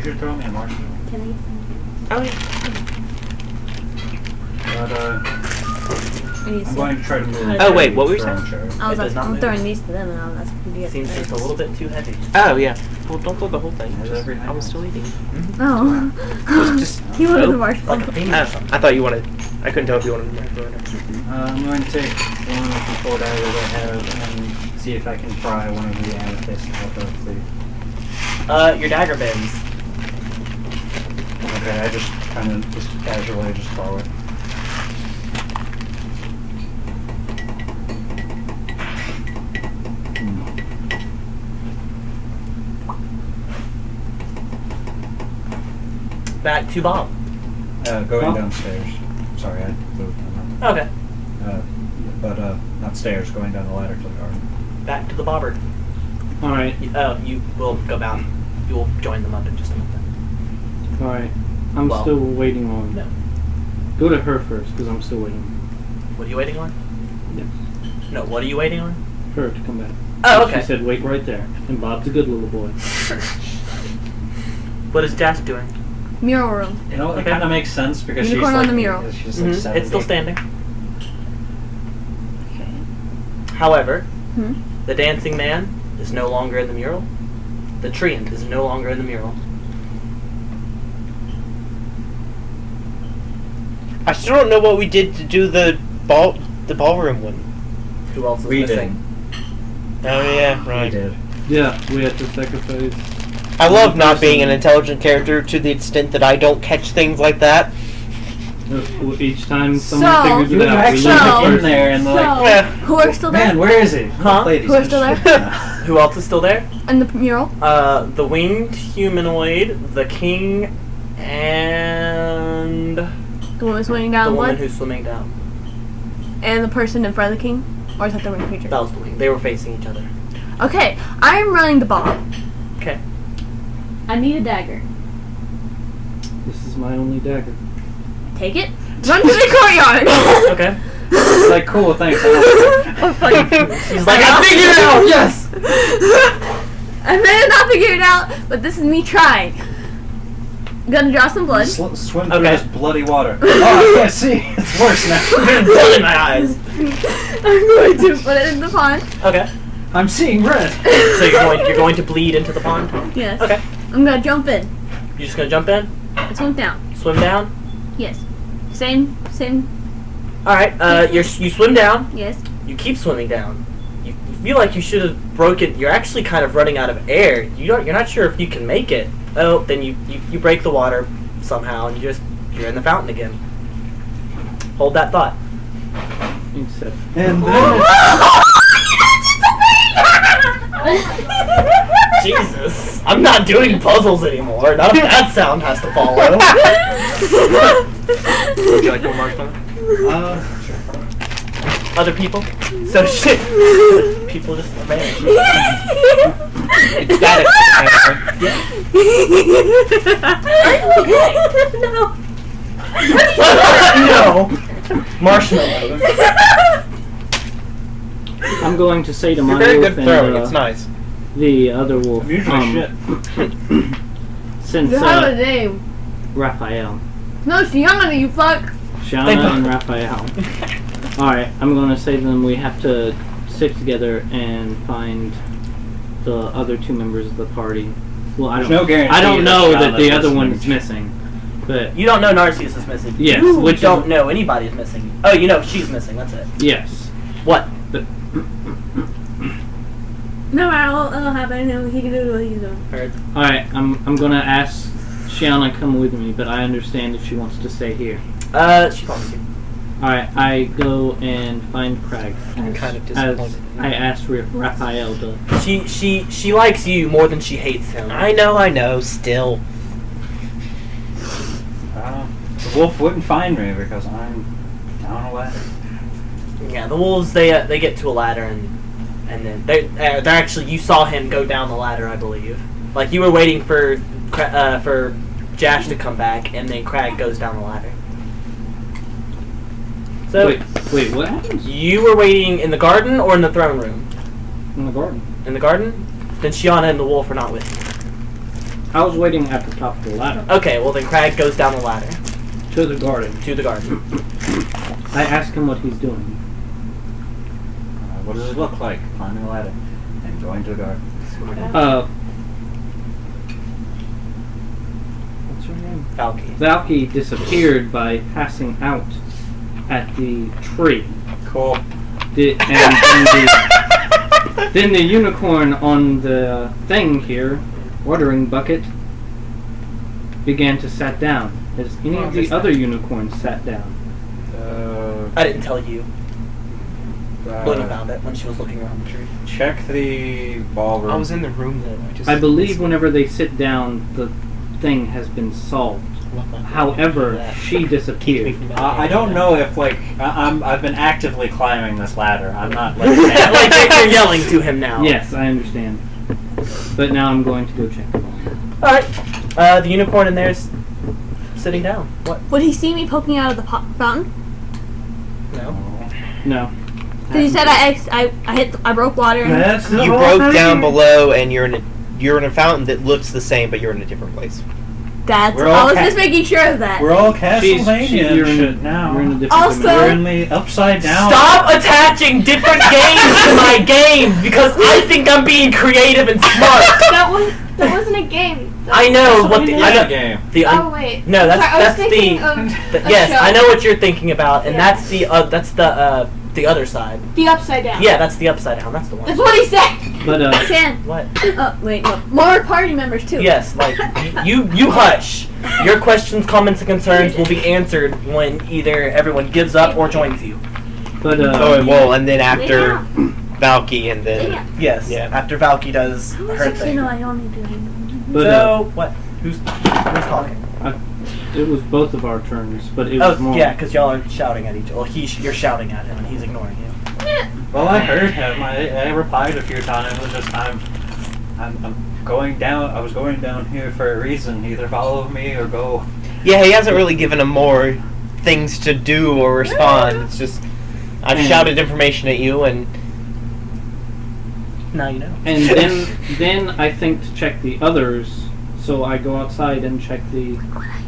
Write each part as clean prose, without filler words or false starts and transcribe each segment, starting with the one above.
You should throw me a marshmallow. Can I? Oh, yeah. But, I'm going to try to move. Oh, wait, what were you saying? I was like, I'm move. throwing these to them, and I'll ask if you get. Seems just a little bit too heavy. Oh, yeah. Well, don't throw the whole thing. Has Just, everything I was else. still eating. Oh. Just He wanted the nope. marshmallow. Like a Oh, penis. I thought you wanted... I couldn't tell if you wanted to throw it. I'm going to take one of the 4 daggers I have and see if I can pry one of the amethysts out of the... Your dagger bends. Okay, I just kind of just casually just throw it. Back to Bob. Going downstairs. Sorry, I moved. Okay. But not stairs, going down the ladder to the garden. Back to the bobbard. Alright, You will go down. You will join them up in just a moment. alright. I'm Well, still waiting on... No. Go to her first, because I'm still waiting. What are you waiting on? Yes. No, what are you waiting on? Her to come back. Oh, okay. She said, wait right there. And Bob's a good little boy. What is Dash doing? Mural room. You know, it Okay. kind of makes sense because Unicorn she's on like... the mural. She's like 70. It's still standing. Okay. However, Hmm. the dancing man is no longer in the mural. The treant is no longer in the mural. I still don't know what we did to do the ballroom one. Who else is We missing? Oh, yeah, We right. did. Yeah, we had to sacrifice. I love not being an intelligent character to the extent that I don't catch things like that. Each time someone So- figures You it were out, we actually lose So- the in person. there and like... So, Yeah. who are still there? Man, where is he? Huh? Ladies, Who are still there? Who else is still there? In the mural? The winged humanoid, the king, and The woman swimming down the the woman blood? who's swimming down. And the person in front of the king? Or is that the winged creature? That was the wing. They were facing each other. Okay, I'm running the Bob. Okay. I need a dagger. This is my only dagger. Take it. Run to the courtyard. Okay. It's like, cool, thanks. He's like, I figured it out. Yes. I may have not figured it out, but this is me trying. I'm gonna draw some blood. Swim through Okay. this bloody water. Oh, I can't see. It's worse now. There's blood in my eyes. I'm going to put it in the pond. Okay. I'm seeing red. So you're going to bleed into the pond? Yes. Okay. I'm gonna jump in. You're just gonna jump in, And swim down. swim down. Yes. Same. All right. You swim down. Yes. You keep swimming down. You feel like you should have broken. You're actually kind of running out of air. You're not sure if you can make it. Oh, then you break the water somehow, and you're in the fountain again. Hold that thought. Except And then... Jesus, I'm not doing puzzles anymore. None of that sound has to follow. Would you like more marshmallow? Sure. Other people? So shit. People just vanish. It's static. No. No. Marshmallows. I'm going to say to my You're very wolf good throwing. and It's nice. the other wolf, I'm usually shit. since You have a name. Raphael, No, Shiana, you fuck. Shauna and Raphael. Alright, I'm going to say to them we have to stick together and find the other 2 members of the party. Well, I There's don't, no guarantee I don't know that the Shauna's other one listening. is missing, but You don't know Narcissus is missing. Yes, You which don't is- know anybody's missing. Oh, you know she's missing. That's it. yes. What? No, I'll have it. I know he can do what he's doing. Heard. Alright, I'm going to ask Shiana to come with me, but I understand if she wants to stay here. She calls you. Alright, I go and find Craig. I'm kind of As disappointed. I asked Raphael to... She likes you more than she hates him. I know, still. The wolf wouldn't find me because I'm down a ladder. Yeah, the wolves they get to a ladder and then they're actually you saw him go down the ladder, I believe. Like you were waiting for Jash to come back, and then Crag goes down the ladder. So Wait, what happens? you were waiting in the garden or in the throne room? In the garden. In the garden? Then Shiana and the wolf are not with you. I was waiting at the top of the ladder. Okay, well then Crag goes down the ladder To the garden. to the garden. I ask him what he's doing. What does it look like? Climbing a ladder and going to the garden. What's her name? Valky. Valky disappeared by passing out at the tree. Cool. Then the unicorn on the thing here, watering bucket, began to sat down. Has any of the other unicorns sat down? I didn't tell you. Luna found it when she was looking around the tree. Check the ballroom. I was in the room though. I believe whenever they sit down, the thing has been solved. However, she disappeared. I don't know if I've been actively climbing this ladder. I'm not like Like you're yelling to him now. Yes, I understand. But now I'm going to go check. Alright. The unicorn in there is sitting down. What? Would he see me poking out of the fountain? No. No. Because you said I broke water. And That's the You whole broke thing. down below, and you're in a fountain that looks the same, but you're in a different place. I We're all was just making sure of that. We're all Castlevania you're and in, shit now. You're in a different Also- dimension. We're in the upside down. Stop attaching different games to my game because I think I'm being creative and smart. That wasn't a game. I know what the Castlevania game. Oh wait. No, that's Sorry, I was that's thinking the of a yes. show. I know what you're thinking about, and Yeah. that's the other side. The upside down. Yeah, that's the upside down. That's the one. That's what he said. But Shan. What? Wait, no. More party members too. Yes, like you hush. Your questions, comments, and concerns will be answered when either everyone gives up or joins you. but And then after Valky, and then Yes. Yeah. After Valky does her Actually, thing. no, I don't need to. but So what? Who's talking? it was both of our turns. But it Oh was more. yeah, because y'all are shouting at each. Well, you're shouting at him and he's ignoring you. Well, I heard him. I replied a few times. It was just I'm going down. I was going down here for a reason. Either follow me or go. yeah, he hasn't really given him more things to do or respond. It's just I've shouted information at you, and Now you know. And then I think to check the others, so I go outside and check the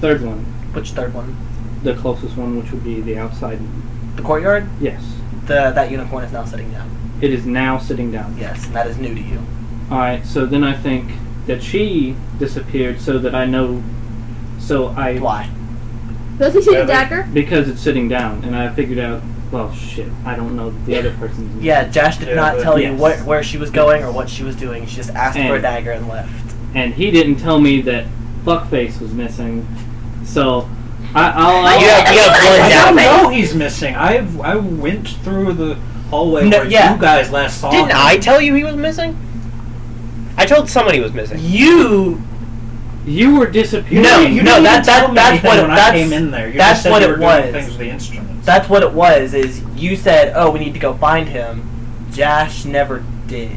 third one, Which third one? the closest one, which would be the outside one. The courtyard. Yes, That unicorn is now sitting down. it is now sitting down. Yes, and that is new to you. Alright, so then I think that she disappeared so that I know, Why? Does he see the dagger? because it's sitting down, and I figured out, well shit, I don't know the other person's name. Yeah, Jash did Yeah, not but- tell you Yes. where she was going or what she was doing. She just asked for a And- dagger and left. And he didn't tell me that Fuckface was missing, so I'll you have one I down. don't know he's missing. I went through the hallway No, where yeah. you guys last saw Didn't him. I tell you he was missing? I told someone he was missing. You were disappearing. No, You no, didn't that's even tell me that's anything what when I that's came in there. You that's just said what you it were was. doing things with the instruments. That's what it was. Is you said, "Oh, we need to go find him." Jash never did.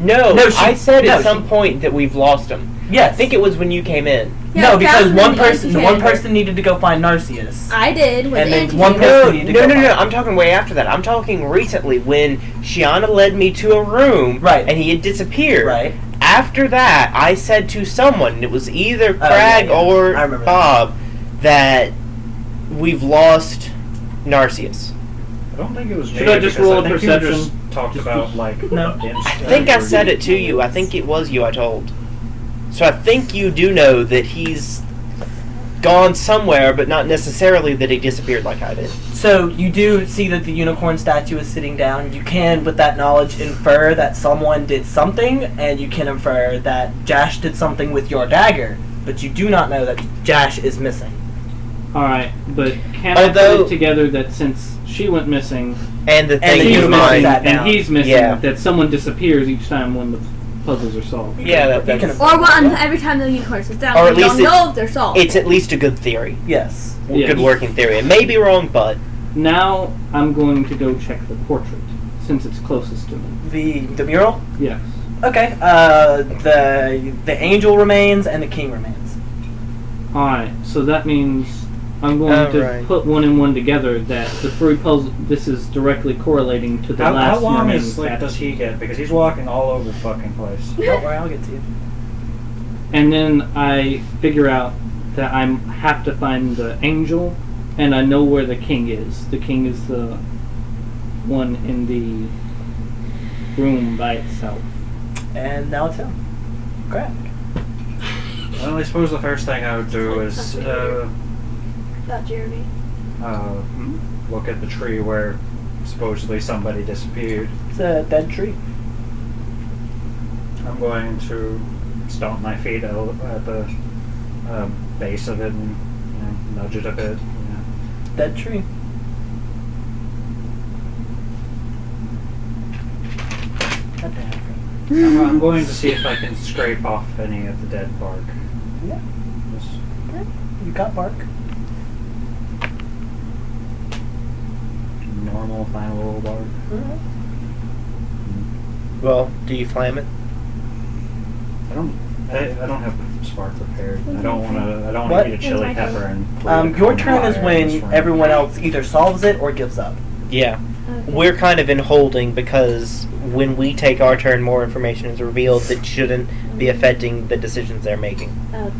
No, No, she- I said no, at some she- point that we've lost him. Yes. I think it was when you came in. Yeah, no, because that was one when the person anti-janitor- needed to go find Narcissus. I did with And then the one anti-janitor. person needed to No, go no, no. find I'm talking way after that. I'm talking recently when Shiana led me to a room, Right. and he had disappeared. Right. After that, I said to someone, it was either Craig yeah. I or remember that. Bob, that we've lost Narcissus. I don't think it was me. Should I just because roll a I think you perception? just talked about like No. the I instruments. think I said it to you. I think it was you I told. So I think you do know that he's gone somewhere, but not necessarily that he disappeared like I did. So you do see that the unicorn statue is sitting down. You can, with that knowledge, infer that someone did something, and you can infer that Jash did something with your dagger. But you do not know that Jash is missing. Alright, but can I Although- put it together that since she went missing, And the And thing the she's is unicorn missing, mine. sat down. and he's missing, Yeah. that someone disappears each time when the puzzles are solved? Yeah, You can that's, Or one every time the unicorn sits down. Or we at least don't know if they're solved. it's at least a good theory. Yes. Yeah. Good working theory. It may be wrong, but Now I'm going to go check the portrait, since it's closest to me. The mural. Yes. Okay. The angel remains and the king remains. Alright, so that means I'm going to Alright. put one and one together that the three puzzles, this is directly correlating to the How last long remaining is like statue. does he get? Because he's walking all over the fucking place. Don't worry, I'll get to you. And then I figure out that I have to find the angel, and I know where the king is. The king is the one in the room by itself. And now it's him. Craig. Well, I suppose the first thing I would do is About Jeremy. look at the tree where supposedly somebody disappeared. It's a dead tree. I'm going to stomp my feet at the base of it and nudge it a bit. Dead tree. I'm going to see if I can scrape off any of the dead bark. Yeah. Just You got bark. normal, flammable bark. Well, do you flame it? I don't have spark prepared. I don't want to. I don't What? want to eat a chili pepper and. Your turn is when everyone else either solves it or gives up. Yeah. Okay. We're kind of in holding because when we take our turn, more information is revealed that shouldn't be affecting the decisions they're making. Okay.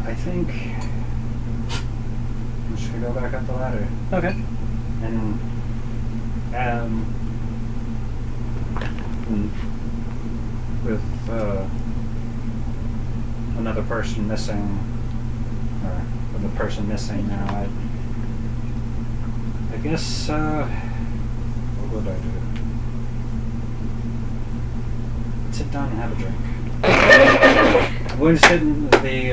I think I'm just gonna go back up the ladder Okay. and with another person missing, or with the person missing now, I guess what would I do? Sit down and have a drink. I'm going to sit in the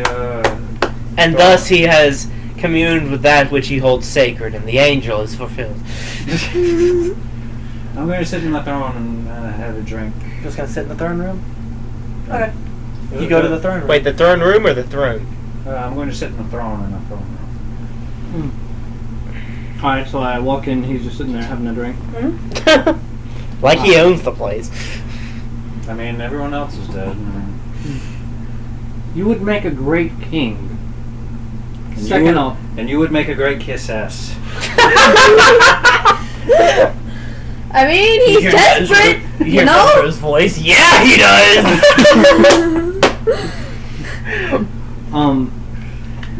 And thus he has communed with that which he holds sacred, and the angel is fulfilled. I'm going to sit in the throne and have a drink. Just gonna sit in the throne room? Okay. You go to the throne room. Wait, the throne room or the throne? I'm going to sit in the throne room. Alright, so I walk in, he's just sitting there having a drink. Like he owns the place. I mean, everyone else is dead. You would make a great king. And Second off, and you would make a great kiss ass. I mean, he's desperate, you know? Ezra's voice. Yeah, he does.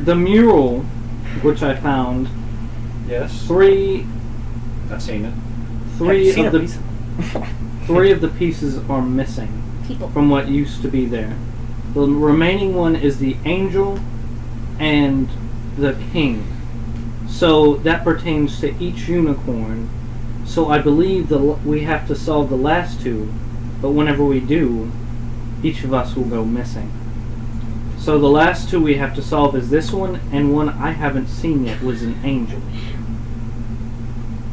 the mural, which I found, Yes, three I've seen it. three of the pieces are missing People. from what used to be there. The remaining one is the angel and the king. So that pertains to each unicorn. So I believe we have to solve the last two, but whenever we do, each of us will go missing. So the last two we have to solve is this one, and one I haven't seen yet was an angel.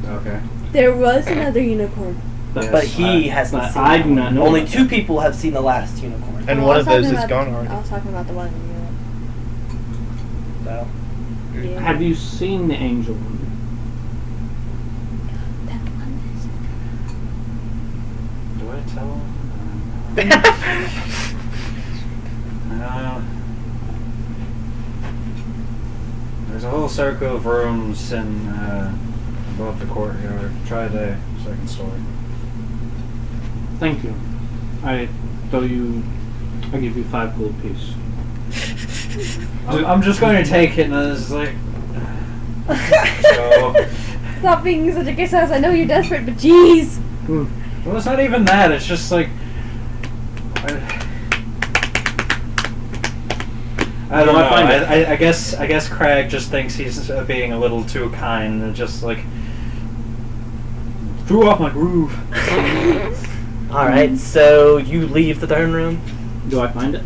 Okay. There was another unicorn. But he hasn't but seen I that do not one. know Only about 2 that. people have seen the last unicorn. And Oh, one I of was those talking is about- gone already. I was talking about the one in So. Europe. Yeah. Have you seen the angel? That one is- Do I tell him? There's a whole circle of rooms in above the courtyard. Try the second story. Thank you. I give you 5 gold piece. I'm just going to take it, and it's like. So, Stop being such a kiss ass. I know you're desperate, but jeez. well, it's not even that. It's just like. I don't know. I guess Craig just thinks he's being a little too kind and just like threw off my groove. Alright, so you leave the throne room? Do I find it?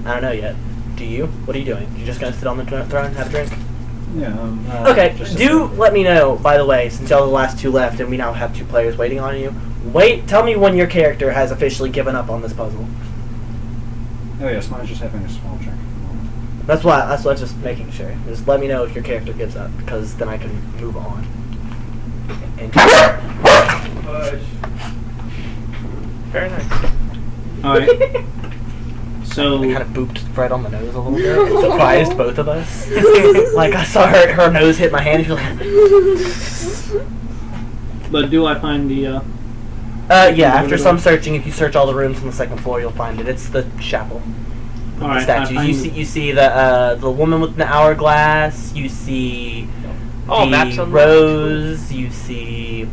I don't know yet. Do you? What are you doing? You just gonna sit on the throne and have a drink? Yeah. Okay, just do let me know, by the way, since y'all are the last 2 left and we now have 2 players waiting on you. Tell me when your character has officially given up on this puzzle. Oh yes, mine's just having a small drink. That's why just making sure. Just let me know if your character gives up, because then I can move on. And Very nice. Alright. So I kind of booped Fred on the nose a little bit. It surprised both of us. Like I saw her nose hit my hand. And she was like, But do I find the? Yeah. After some searching, if you search all the rooms on the second floor, you'll find it. It's the chapel. All The right. statues. You see the woman with the hourglass. You see maps the on rose. You see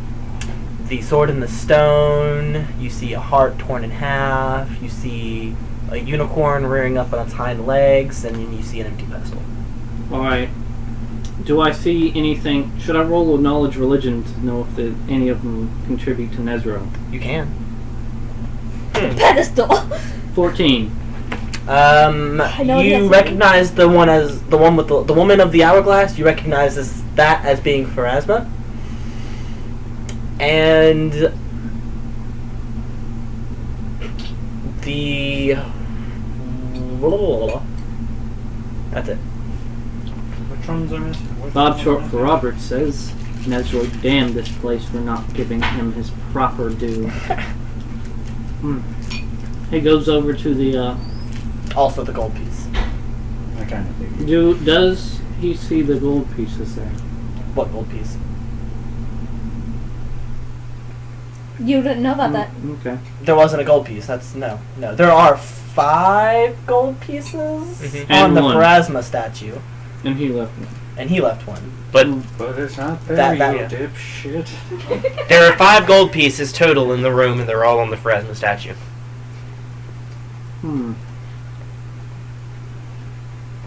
the sword in the stone. You see a heart torn in half. You see a unicorn rearing up on its hind legs, and then you see an empty pedestal. All right. Do I see anything? Should I roll a knowledge religion to know if any of them contribute to Nezro? You can. Pedestal. 14. know he has You to recognize the one as the one with the woman of the hourglass. You recognize that as being Pharasma, and the that's it. Which ones are missing? Bob Short for Robert says, Nezro damned this place for not giving him his proper due. He goes over to the, Also the gold piece. I kind of figured. does he see the gold pieces there? What gold piece? You didn't know about that. Okay. There wasn't a gold piece. That's no. There are 5 gold pieces Mhm. on And the one. Pharasma statue, And he left me. and he left one. But But it's not there, That- you yeah. dipshit. there are 5 gold pieces total in the room, and they're all on the Pharasma statue.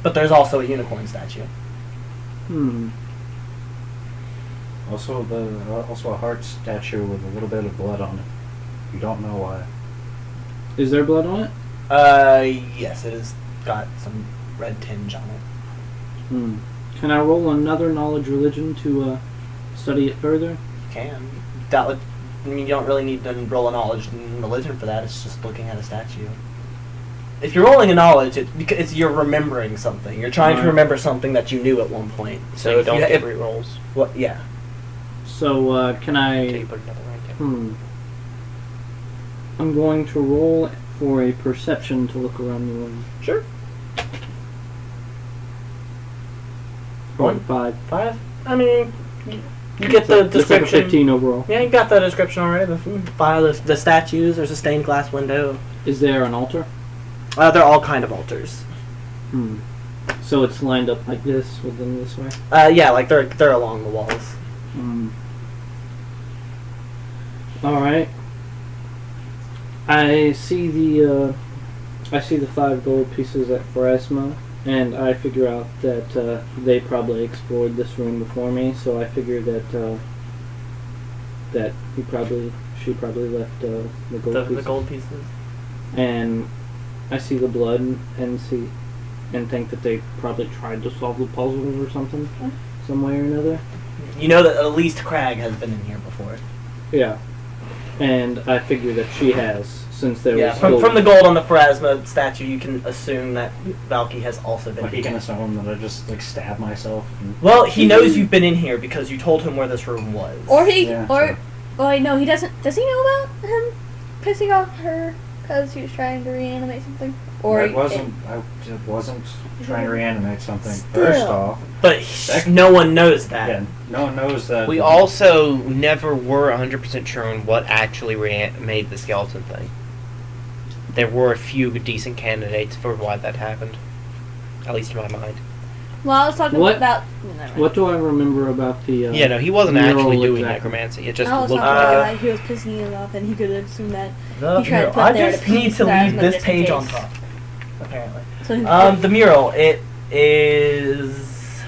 But there's also a unicorn statue. Also, also a heart statue with a little bit of blood on it. You don't know why. Is there blood on it? Yes, it has got some red tinge on it. Can I roll another knowledge religion to study it further? Can. That would, I mean, you don't really need to roll a knowledge and religion for that. It's just looking at a statue. If you're rolling a knowledge, it's you're remembering something. You're trying to Right. remember something that you knew at one point. So if don't you, get if, rerolls. what? Yeah. So, can Until I... you put another rank in. I'm going to roll for a perception to look around the room. Sure. Roll 5. 5. I mean, you get the Looks like a description. 15 overall. Yeah, you got the description already. The statues. There's a stained glass window. Is there an altar? They're all kind of altars. So it's lined up like this, within this way? Yeah, like they're along the walls. Alright. I see the 5 gold pieces at Pharasma, and I figure out that they probably explored this room before me, so I figure that that she probably left the gold pieces. The gold pieces. And I see the blood and think that they probably tried to solve the puzzle or something, some way or another. You know that at least Crag has been in here before. Yeah. And I figure that she has, since there Yeah, was from gold. the gold on the Pharasma statue, you can assume that Valky has also been Like, in he can here. assume that I just, like, stab myself. And Well, he knows you've been in here because you told him where this room was. Or he, Yeah, or, sure. well, no, he doesn't. Does he know about him pissing off her because he was trying to reanimate something? Or I wasn't trying to reanimate something. Still. First off, But no one knows that. yeah, no one knows that. We also never were 100% sure on what actually made the skeleton thing. There were a few decent candidates for why that happened. At least in my mind. Well, I was talking What? about. What do I remember about the... Yeah, no, he wasn't mural actually doing exactly? necromancy. It just I was looked talking like about it. like he was pissing him off, and he could have assumed that. The He tried to mural. put I there just to need to Pharasma leave this just in page on case. top. Apparently. So he, The mural. It is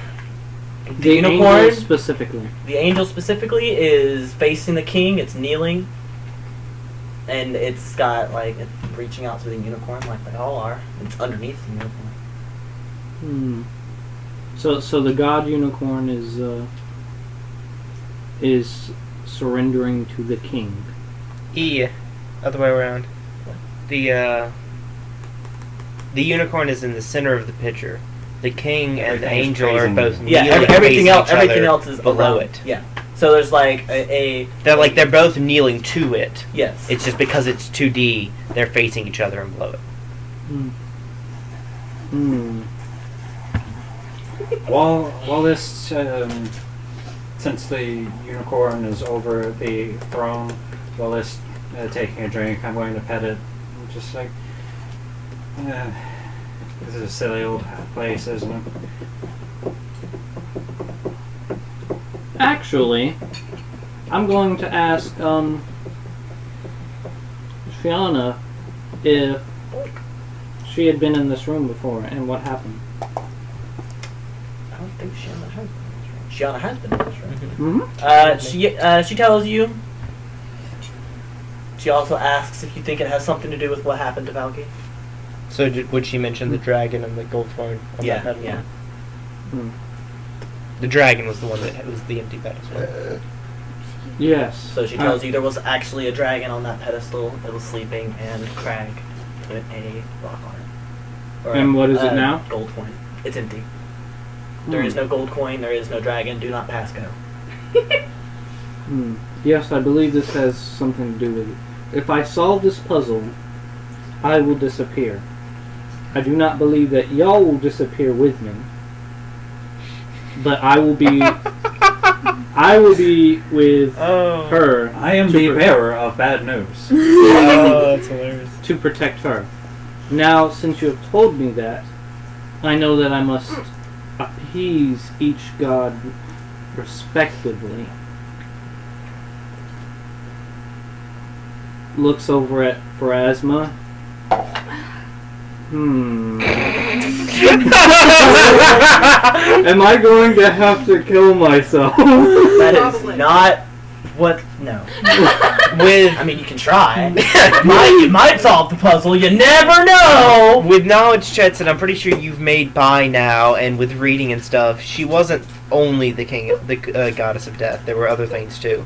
the The unicorn. angel specifically. The angel specifically is facing the king. It's kneeling, and it's got like it's reaching out to the unicorn like they all are. It's underneath the unicorn. So the god unicorn is surrendering to the king. Other way around. The unicorn is in the center of the picture. The king and the Everything is angel are praising both him. kneeling, Yeah, everything facing else. each Everything other else is below around. it. Yeah. So there's like a They're both kneeling to it. yes. It's just because it's 2D, they're facing each other and below it. While this since the unicorn is over the throne while it's taking a drink, I'm going to pet it. I'm just like, this is a silly old place, isn't it? Actually, I'm going to ask Fiona if she had been in this room before and what happened. I don't think Shiana has been in this room. Shiana has been in this room. Mm-hmm. She tells you. She also asks if you think it has something to do with what happened to Valky. So would she mention the dragon and the gold throne? On that pedestal? Yeah. Hmm. The dragon was the one that was the empty pedestal. Yes. So she tells you there was actually a dragon on that pedestal that was sleeping, and Crag put a rock on it. Or And what is it now? Gold coin. It's empty. There is no gold coin. There is no dragon. Do not pass go. Yes, I believe this has something to do with it. If I solve this puzzle, I will disappear. I do not believe that y'all will disappear with me. But I will be with her. I am the bearer of bad news. Oh, that's hilarious. To protect her. Now, since you have told me that, I know that I must appease each god respectively. Looks over at Pharasma. Am I going to have to kill myself? That is not what. No. I mean, you can try. You might solve the puzzle. You never know. With knowledge checks that I'm pretty sure you've made by now, and with reading and stuff, she wasn't only the goddess of death. There were other things too.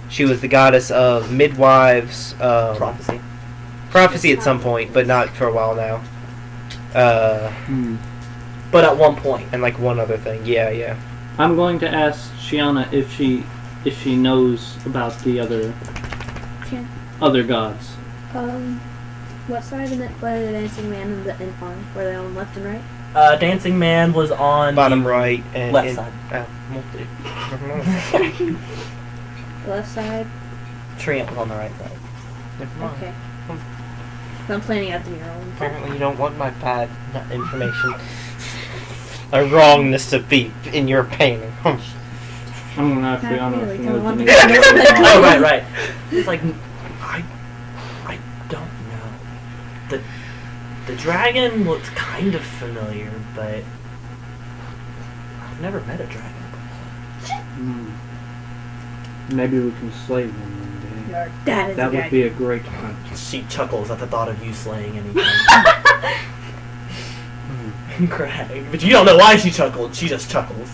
She was the goddess of midwives, prophecy at some point, but not for a while now. But at one point. And like one other thing, yeah. I'm going to ask Shiana if she knows about the other gods. What side of it? Where the dancing man and the on? Were they on left and right? Dancing man was on bottom right and left side. Left side. Treant was on the right side. Okay. I'm planning out the mural. Apparently you don't want my bad information. A wrongness to be in your painting. I'm gonna ask Not Fiona really, if she kinda knows want anything. Oh, right. It's like, I don't know. The dragon looks kind of familiar, but I've never met a dragon before. Maybe we can slay them one day. That would be a great hunt. She chuckles at the thought of you slaying anything. Craig. But you don't know why she chuckled. She just chuckles.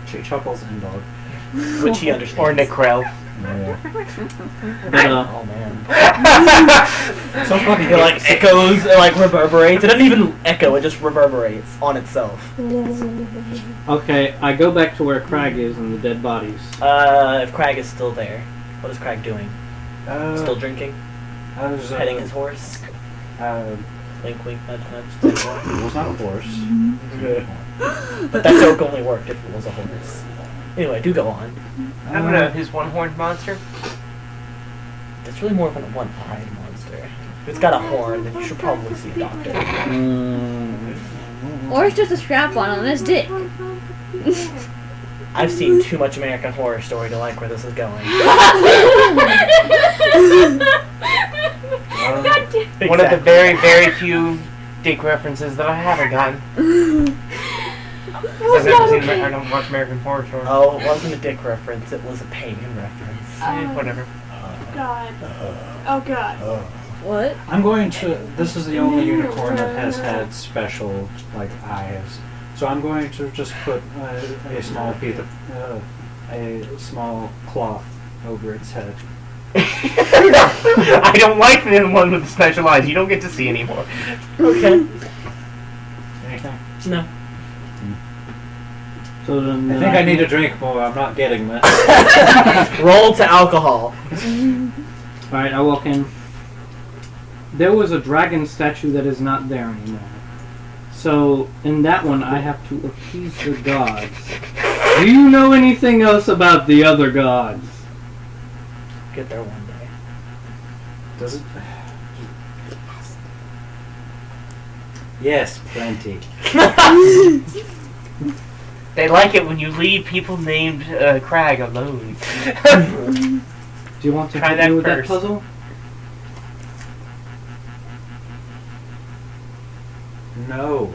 She chuckles and dog. Which he understands. Or Necrel. But, Oh man. So funny. It like echoes, it like reverberates. It doesn't even echo, it just reverberates on itself. okay, I go back to where Crag is and the dead bodies. If Crag is still there, what is Crag doing? Still drinking? Petting his horse? Wink, wink, nudge, nudge. It was not a horse. But that joke only worked if it was a horse. Anyway, do go on. His one-horned monster? It's really more of a one-eyed monster. If it's got a horn, then you should probably see a doctor. Or it's just a strap-on on his dick. I've seen too much American Horror Story to like where this is going. One of the very, very few dick references that I haven't gotten. I've never seen. I don't watch American Horror Story. Oh, it wasn't a dick reference. It was a pagan reference. Whatever. God. Oh God. What? I'm going to. This is the only unicorn that has had special eyes. So I'm going to just put a small piece of a small cloth over its head. I don't like the one with the special eyes. You don't get to see anymore. Okay. Anything? No. So then, I think I need to drink more. I'm not getting this. Roll to alcohol. Alright, I walk in. There was a dragon statue that is not there anymore. So, in that one, I have to appease the gods. Do you know anything else about the other gods? Get there one day. Does it? Yes, plenty. They like it when you leave people named Crag alone. Do you want to Try help that me with that first. puzzle? No.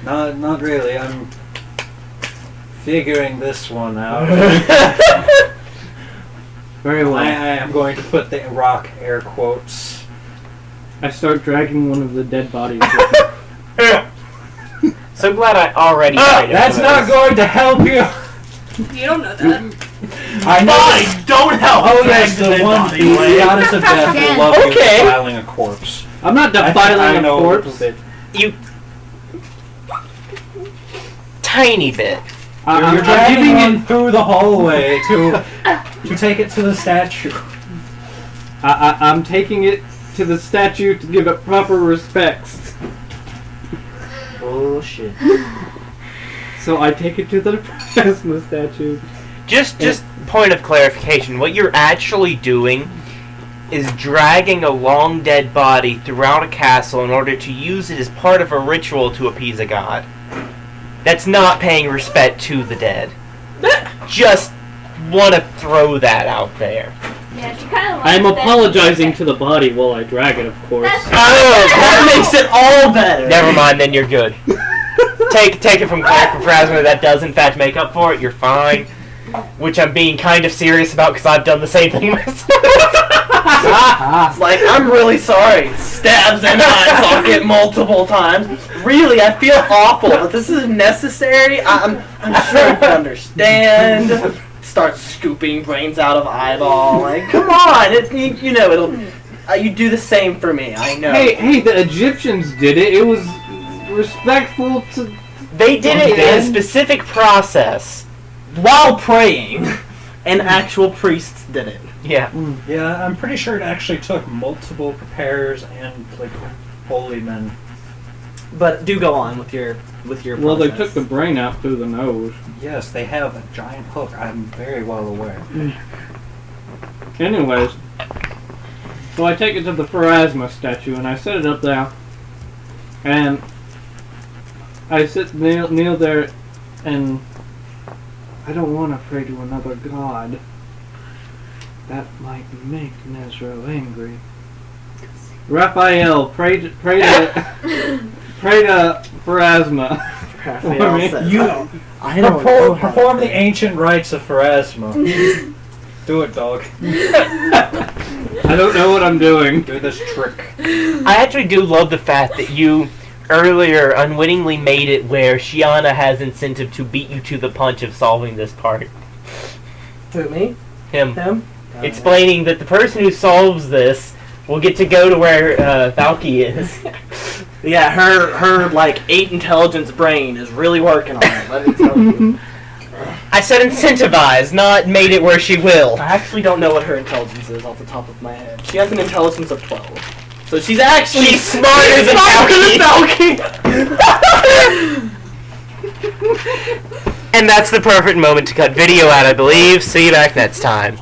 Not really. I'm figuring this one out. Very well. I am going to put the rock air quotes. I start dragging one of the dead bodies. So glad I already tried it. That's not going to help you. You don't know that. I know. Fine, don't help. Oh yes, the one, the goddess of death will love you Okay. for defiling a corpse. I'm not I defiling know a a little corpse. bit. You tiny bit. I'm You're dragging giving one it. through the hallway to take it to the statue. I'm taking it to the statue to give it proper respects. Bullshit. So I take it to the plasma statue. Just point of clarification. What you're actually doing is dragging a long dead body throughout a castle in order to use it as part of a ritual to appease a god. That's not paying respect to the dead. Just want to throw that out there. Yeah, she kind of. I'm apologizing to the body while I drag it, of course. That's That makes it all better. Never mind, then you're good. Take it from Cleric Phrasma, that does in fact make up for it, you're fine. Which I'm being kind of serious about because I've done the same thing myself. It's like, I'm really sorry. Stabs and eye socket multiple times. Really, I feel awful, but this is necessary. I'm sure you can understand. Start scooping brains out of eyeball. Like, come on, you know it'll. You do the same for me. I know. Hey, the Egyptians did it. It was respectful to. They did it in a specific process. While praying, and actual priests did it. Yeah. Yeah, I'm pretty sure it actually took multiple preparers and like holy men. But do go on with your Well, they process. took the brain out through the nose. Yes, they have a giant hook. I'm very well aware. Anyways, so I take it to the Pharasma statue and I set it up there, and I kneel there, and I don't want to pray to another god. That might make Nezro angry. Raphael, pray to Pharasma. Raphael me. says, I don't know how Perform to the ancient rites of Pharasma. Do it, dog. I don't know what I'm doing. Do this trick. I actually do love the fact that you earlier unwittingly made it where Shiana has incentive to beat you to the punch of solving this part. Who, me? Him. Him? Explaining that the person who solves this will get to go to where Valky is. Yeah, her like 8 intelligence brain is really working on it. Let me tell you. I said incentivize, not made it where she will. I actually don't know what her intelligence is off the top of my head. She has an intelligence of 12, so she's actually smarter than Valky. And that's the perfect moment to cut video out, I believe. See you back next time.